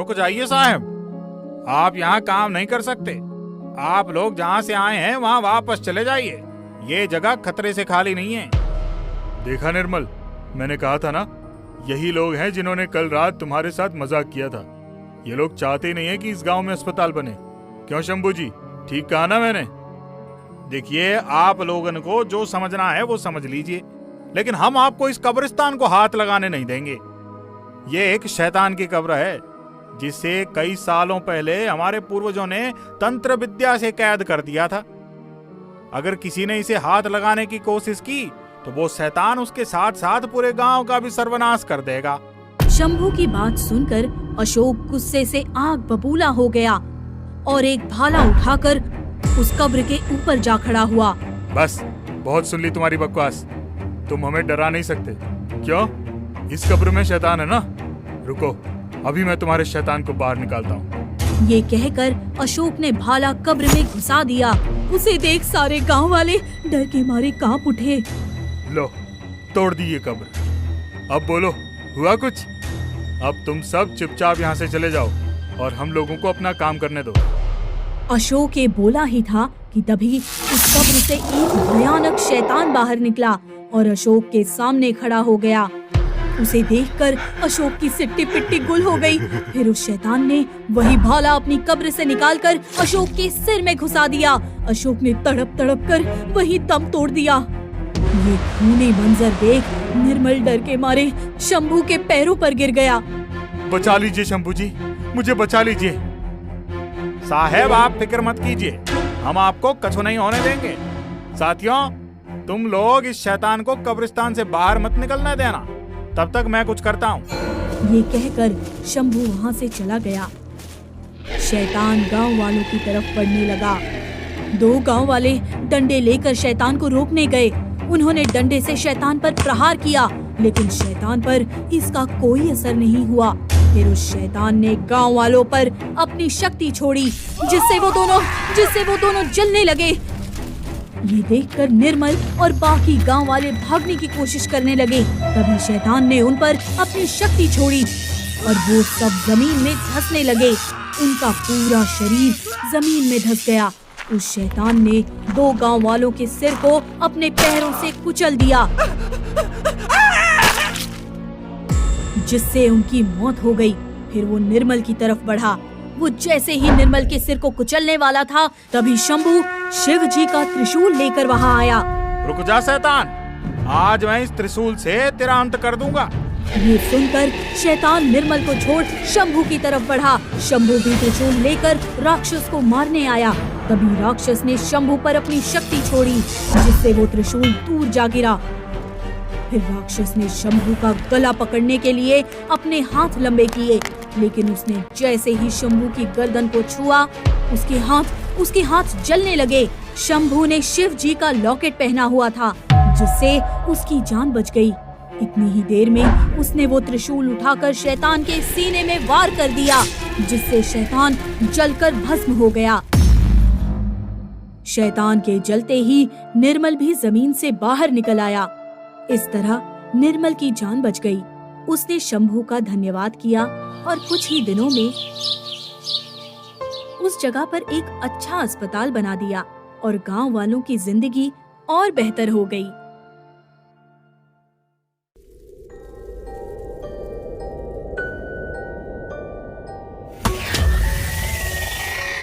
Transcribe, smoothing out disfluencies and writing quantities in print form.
रुक जाइए साहब, आप यहाँ काम नहीं कर सकते। आप लोग जहाँ से आए हैं वहाँ वापस चले जाइए, ये जगह खतरे से खाली नहीं है। देखा निर्मल, मैंने कहा था ना, यही लोग हैं जिन्होंने कल रात तुम्हारे साथ मजाक किया था। ये लोग चाहते नहीं है कि इस गांव में अस्पताल बने। क्यों शंभू जी, ठीक कहा ना मैंने? देखिए, आप लोगों को जो समझना है वो समझ लीजिए, लेकिन हम आपको इस कब्रिस्तान को हाथ लगाने नहीं देंगे। ये एक शैतान की कब्र है जिसे कई सालों पहले हमारे पूर्वजों ने तंत्र विद्या से कैद कर दिया था। अगर किसी ने इसे हाथ लगाने की कोशिश की तो वो शैतान उसके साथ साथ पूरे गांव का भी सर्वनाश कर देगा। शंभू की बात सुनकर अशोक गुस्से से आग बबूला हो गया और एक भाला उठाकर उस कब्र के ऊपर जा खड़ा हुआ। बस, बहुत सुन ली तुम्हारी बकवास। तुम हमें डरा नहीं सकते। क्यों? इस कब्र में शैतान है ना? रुको, अभी मैं तुम्हारे शैतान को बाहर निकालता हूँ। ये कहकर अशोक ने भाला कब्र में घुसा दिया। उसे देख सारे गांव वाले डर के मारे कांप उठे। लो, तोड़ दी ये कब्र। अब बोलो, हुआ कुछ? अब तुम सब चुपचाप यहाँ से चले जाओ और हम लोगों को अपना काम करने दो। अशोक ये बोला ही था कि तभी उस कब्र से एक भयानक शैतान बाहर निकला और अशोक के सामने खड़ा हो गया। उसे देखकर अशोक की सिट्टी पिट्टी गुल हो गई। फिर उस शैतान ने वही भाला अपनी कब्र से निकालकर अशोक के सिर में घुसा दिया। अशोक ने तड़प तड़प कर वही दम तोड़ दिया। ये खूनी मंजर देख निर्मल डर के मारे शंभू के पैरों पर गिर गया। बचा लीजिए शंभू जी, मुझे बचा लीजिए। साहब, आप फिक्र मत कीजिए, हम आपको कछु नहीं होने देंगे। साथियों, तुम लोग इस शैतान को कब्रिस्तान से बाहर मत निकलने देना, तब तक मैं कुछ करता हूँ। ये कहकर शंभू वहाँ से चला गया। शैतान गांव वालों की तरफ बढ़ने लगा। 2 गांव वाले डंडे लेकर शैतान को रोकने गए। उन्होंने डंडे से शैतान पर प्रहार किया, लेकिन शैतान पर इसका कोई असर नहीं हुआ। फिर उस शैतान ने गांव वालों पर अपनी शक्ति छोड़ी, जिससे वो दोनों जलने लगे। ये देखकर निर्मल और बाकी गांव वाले भागने की कोशिश करने लगे। तभी शैतान ने उन पर अपनी शक्ति छोड़ी और वो सब जमीन में धंसने लगे। उनका पूरा शरीर जमीन में धंस गया। उस शैतान ने 2 गांव वालों के सिर को अपने पैरों से कुचल दिया, जिससे उनकी मौत हो गई। फिर वो निर्मल की तरफ बढ़ा। वो जैसे ही निर्मल के सिर को कुचलने वाला था, तभी शंभू शिव जी का त्रिशूल लेकर वहाँ आया। रुक जा शैतान, आज मैं इस त्रिशूल से तेरा अंत कर दूंगा। ये सुनकर शैतान निर्मल को छोड़ शंभू की तरफ बढ़ा। शंभू भी त्रिशूल लेकर राक्षस को मारने आया। तभी राक्षस ने शंभू पर अपनी शक्ति छोड़ी, जिससे वो त्रिशूल दूर जा गिरा। फिर राक्षस ने शंभू का गला पकड़ने के लिए अपने हाथ लंबे किए, लेकिन उसने जैसे ही शंभू की गर्दन को छुआ, उसके हाथ जलने लगे। शंभू ने शिव जी का लॉकेट पहना हुआ था, जिससे उसकी जान बच गई। इतनी ही देर में उसने वो त्रिशूल उठाकर शैतान के सीने में वार कर दिया, जिससे शैतान जलकर भस्म हो गया। शैतान के जलते ही निर्मल भी जमीन से बाहर निकल आया। इस तरह निर्मल की जान बच गई। उसने शंभू का धन्यवाद किया और कुछ ही दिनों में उस जगह पर एक अच्छा अस्पताल बना दिया और गांव वालों की जिंदगी और बेहतर हो गई।